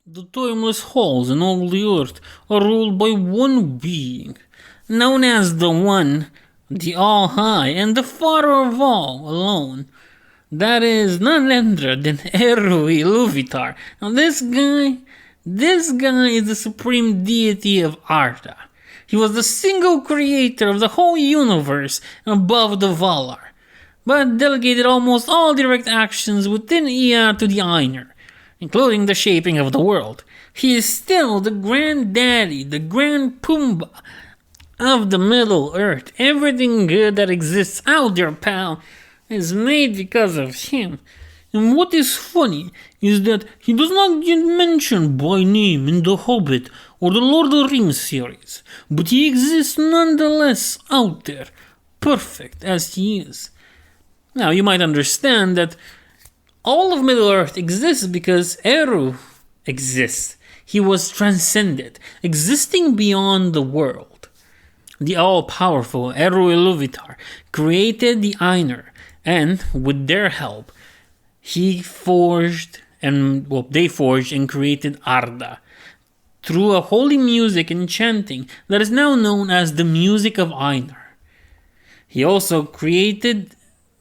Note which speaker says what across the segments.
Speaker 1: The timeless halls in all the earth are ruled by one being, known as the One, the All-High, and the Father of all alone. That is none other than 5.Illuvitar. Now this guy is the supreme deity of Outta. He was the single creator of the whole universe above the Valar, but delegated almost all direct actions within Ea to the Ainur, including the shaping of the world. He is still the granddaddy, the grand Pumbaa of the Middle Earth. Everything good that exists out there, pal, is made because of him. And what is funny is that he does not get mentioned by name in The Hobbit or the Lord of the Rings series, but he exists nonetheless out there, perfect as he is. Now, you might understand that all of Middle-earth exists because Eru exists. He was transcended, existing beyond the world. The all-powerful 5.Illuvitar created the Ainur, and with their help, they forged and created Arda through a holy music and chanting that is now known as the Music of Ainur. He also created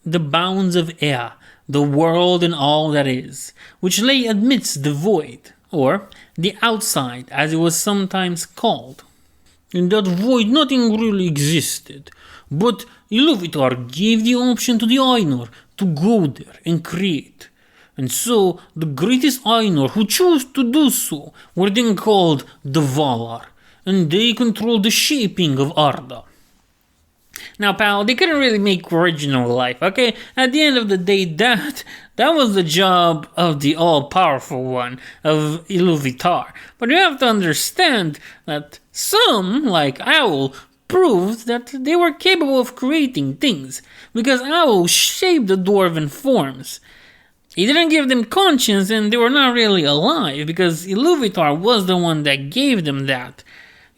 Speaker 1: the bounds of Ea, the world and all that is, which lay amidst the void, or the outside as it was sometimes called. In that void nothing really existed, but Illuvitar gave the option to the Ainur to go there and create. And so the greatest Ainur who chose to do so were then called the Valar, and they controlled the shaping of Arda. Now, pal, they couldn't really make original life, okay? At the end of the day, that was the job of the all-powerful one, of Illuvitar. But you have to understand that some, like Owl, proved that they were capable of creating things, because Owl shaped the dwarven forms. He didn't give them conscience, and they were not really alive, because Illuvitar was the one that gave them that.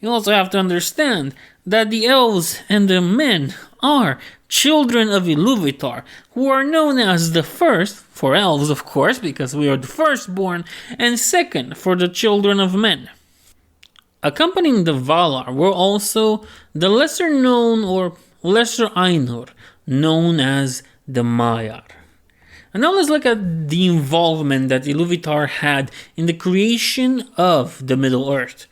Speaker 1: You also have to understand that the elves and the men are children of Illuvitar, who are known as the first, for elves of course, because we are the firstborn, and second for the children of men. Accompanying the Valar were also the lesser known or lesser Ainur, known as the Maiar. And now let's look at the involvement that Illuvitar had in the creation of the Middle Earth.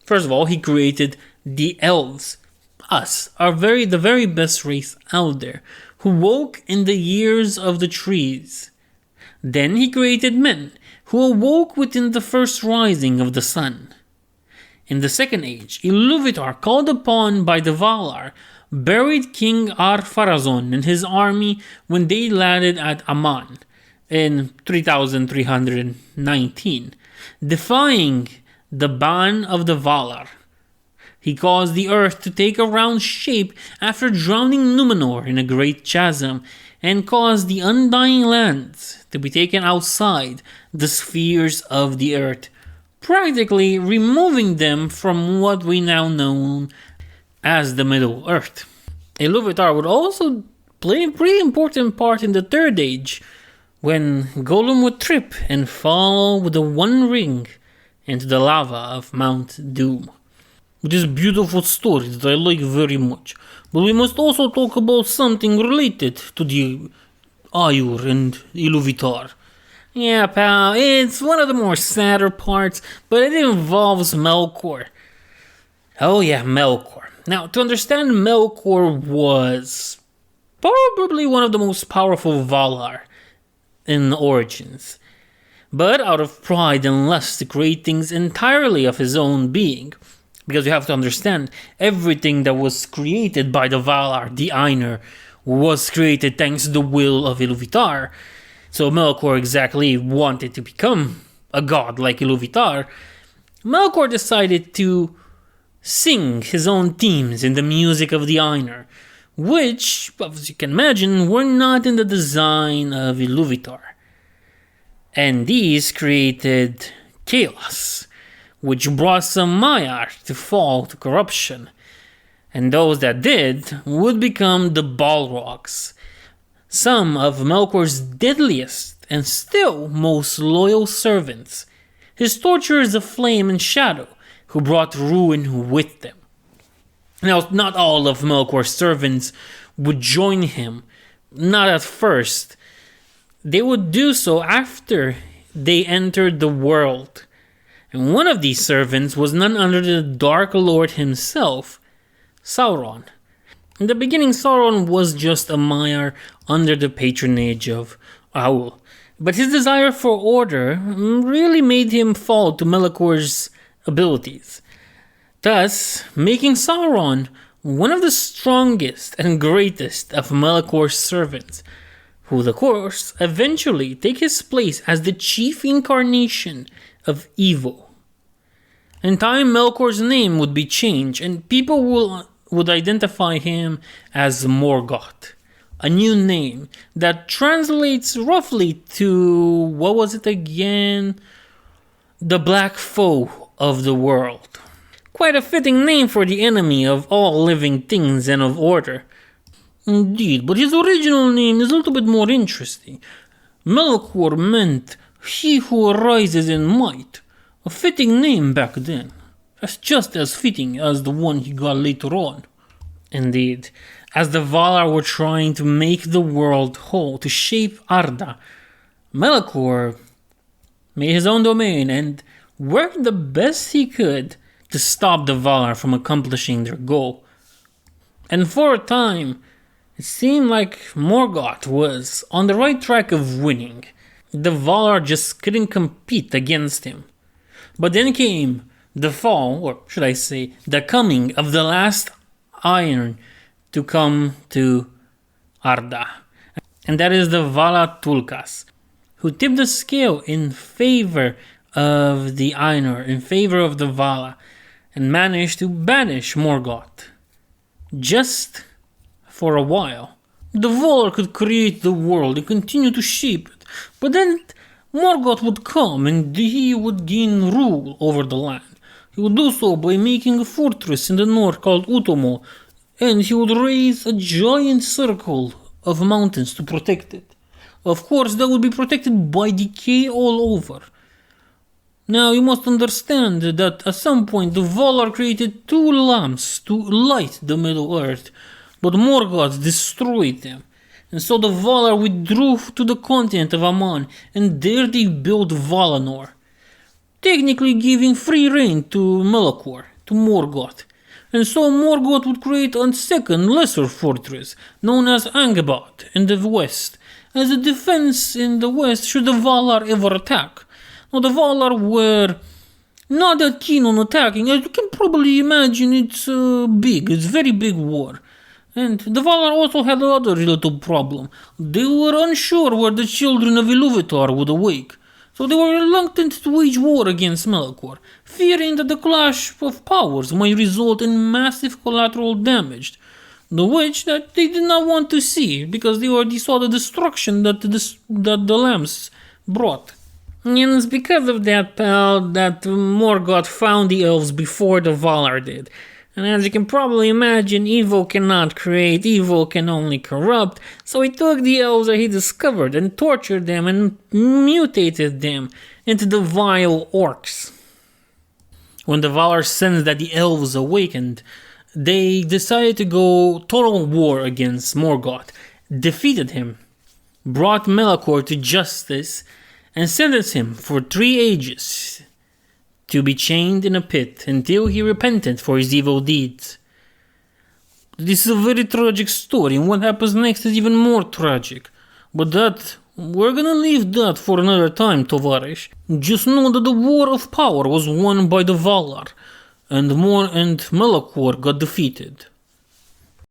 Speaker 1: First of all, he created the elves, us, the very best race out there, who woke in the years of the trees. Then he created men, who awoke within the first rising of the sun. In the second age, Illuvitar, called upon by the Valar, buried King Ar-Pharazôn and his army when they landed at Aman in 3319, defying the ban of the Valar. He caused the earth to take a round shape after drowning Numenor in a great chasm, and caused the undying lands to be taken outside the spheres of the earth, practically removing them from what we now know as the Middle Earth. Illuvitar would also play a pretty important part in the Third Age, when Gollum would trip and fall with the One Ring into the lava of Mount Doom. It is a beautiful story that I like very much, but we must also talk about something related to the Aiur and Illuvitar. Yeah, pal, it's one of the more sadder parts, but it involves Melkor. Oh yeah, Melkor. Now, to understand, Melkor was probably one of the most powerful Valar in Origins. But out of pride and lust to create things entirely of his own being, because you have to understand, everything that was created by the Valar, the Ainur, was created thanks to the will of Illuvitar. So Melkor exactly wanted to become a god like Illuvitar. Melkor decided to sing his own themes in the music of the Ainur, which, as you can imagine, were not in the design of Illuvitar. And these created chaos, which brought some Maiar to fall to corruption, and those that did would become the Balrogs, some of Melkor's deadliest and still most loyal servants, his torturers of flame and shadow, who brought ruin with them. Now, not all of Melkor's servants would join him, not at first. They would do so after they entered the world. And one of these servants was none other than the Dark Lord himself, Sauron. In the beginning, Sauron was just a Maiar under the patronage of Owl. But his desire for order really made him fall to Melkor's abilities, thus making Sauron one of the strongest and greatest of Melkor's servants, who would of course eventually take his place as the chief incarnation of evil. In time, Melkor's name would be changed and people would identify him as Morgoth, a new name that translates roughly to, what was it again? The Black Foe of the world. Quite a fitting name for the enemy of all living things and of order. Indeed, but his original name is a little bit more interesting. Melkor meant he who arises in might. A fitting name back then. That's just as fitting as the one he got later on. Indeed, as the Valar were trying to make the world whole, to shape Arda, Melkor made his own domain and worked the best he could to stop the Valar from accomplishing their goal. And for a time, it seemed like Morgoth was on the right track of winning. The Valar just couldn't compete against him. But then came the fall, or should I say, the coming of the last Iron to come to Arda. And that is the Vala Tulkas, who tipped the scale in favor of the Ainur, in favor of the Vala, and managed to banish Morgoth. Just for a while. The Valar could create the world and continue to shape it, but then Morgoth would come and he would gain rule over the land. He would do so by making a fortress in the north called Utomo, and he would raise a giant circle of mountains to protect it. Of course, that would be protected by decay all over. Now, you must understand that at some point the Valar created 2 lamps to light the Middle Earth, but Morgoth destroyed them. And so the Valar withdrew to the continent of Aman, and there they built Valinor, technically giving free reign to Melkor, to Morgoth. And so Morgoth would create a second, lesser fortress, known as Angband in the west, as a defense in the west should the Valar ever attack. Now the Valar were not that keen on attacking, as you can probably imagine. It's very big war. And the Valar also had another little problem. They were unsure where the children of Illuvitar would awake, so they were reluctant to wage war against Melkor, fearing that the clash of powers might result in massive collateral damage, that they did not want to see, because they already saw the destruction that the lamps brought. And it's because of that, pal, that Morgoth found the elves before the Valar did. And as you can probably imagine, evil cannot create, evil can only corrupt, so he took the elves that he discovered and tortured them and mutated them into the vile orcs. When the Valar sensed that the elves awakened, they decided to go total war against Morgoth, defeated him, brought Melkor to justice, and sentenced him for 3 ages to be chained in a pit until he repented for his evil deeds. This is a very tragic story, and what happens next is even more tragic. But we're gonna leave that for another time, Tovarish. Just know that the war of power was won by the Valar, and Melkor got defeated.